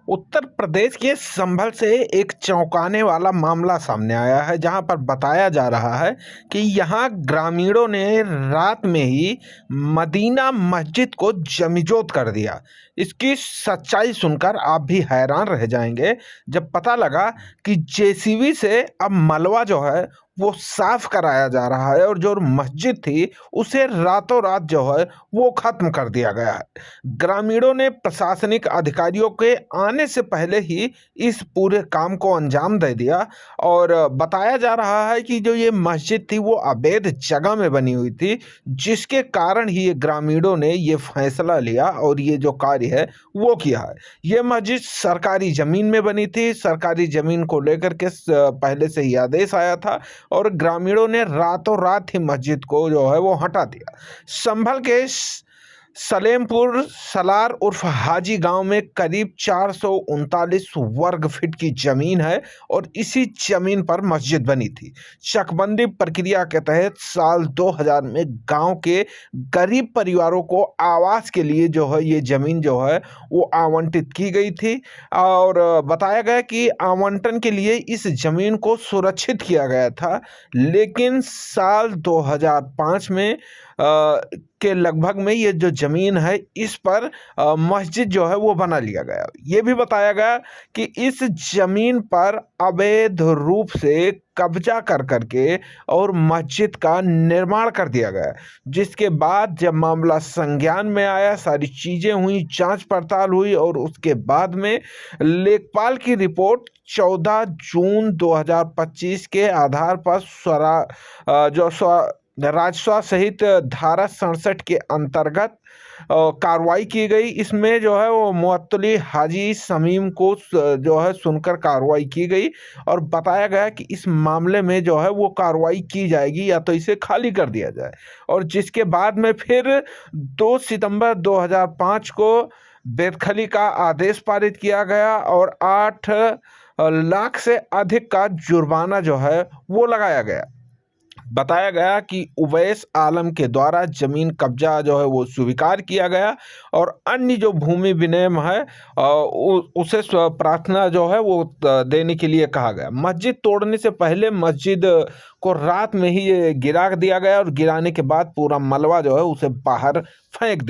उत्तर प्रदेश के संभल से एक चौंकाने वाला मामला सामने आया है, जहां पर बताया जा रहा है कि यहां ग्रामीणों ने रात में ही मदीना मस्जिद को जमीजोत कर दिया। इसकी सच्चाई सुनकर आप भी हैरान रह जाएंगे जब पता लगा कि जेसीबी से अब मलबा जो है वो साफ कराया जा रहा है और जो मस्जिद थी उसे रातों रात जो है वो खत्म कर दिया गया है। ग्रामीणों ने प्रशासनिक अधिकारियों के आने से पहले ही इस पूरे काम को अंजाम दे दिया और बताया जा रहा है कि जो ये मस्जिद थी वो अवैध जगह में बनी हुई थी, जिसके कारण ही ये ग्रामीणों ने ये फैसला लिया और ये जो कार्य है वो किया है। ये मस्जिद सरकारी जमीन में बनी थी। सरकारी जमीन को लेकर के पहले से ही आदेश आया था और ग्रामीणों ने रातों रात ही मस्जिद को जो है वो हटा दिया। संभल के सलेमपुर सलार उर्फ हाजी गांव में करीब 439 वर्ग फीट की जमीन है और इसी जमीन पर मस्जिद बनी थी। चकबंदी प्रक्रिया के तहत साल 2000 में गांव के गरीब परिवारों को आवास के लिए जो है ये जमीन जो है वो आवंटित की गई थी और बताया गया कि आवंटन के लिए इस जमीन को सुरक्षित किया गया था, लेकिन साल 2005 में के लगभग में ये जो ज़मीन है इस पर मस्जिद जो है वो बना लिया गया। ये भी बताया गया कि इस ज़मीन पर अवैध रूप से कब्जा कर करके और मस्जिद का निर्माण कर दिया गया, जिसके बाद जब मामला संज्ञान में आया, सारी चीज़ें हुई, जांच पड़ताल हुई और उसके बाद में लेखपाल की रिपोर्ट 14 जून 2025 के आधार पर राजस्व सहित धारा 67 के अंतर्गत कार्रवाई की गई। इसमें जो है वो मुअत्तली हाजी समीम को जो है सुनकर कार्रवाई की गई और बताया गया कि इस मामले में जो है वो कार्रवाई की जाएगी या तो इसे खाली कर दिया जाए। और जिसके बाद में फिर 2 सितंबर 2005 को बेदखली का आदेश पारित किया गया और 8 लाख से अधिक का जुर्माना जो है वो लगाया गया। बताया गया कि उवैस आलम के द्वारा जमीन कब्जा जो है वो स्वीकार किया गया और अन्य जो भूमि विनियम है उसे प्रार्थना जो है वो देने के लिए कहा गया। मस्जिद तोड़ने से पहले मस्जिद को रात में ही ये गिरा दिया गया और गिराने के बाद पूरा मलबा जो है उसे बाहर फेंक दिया।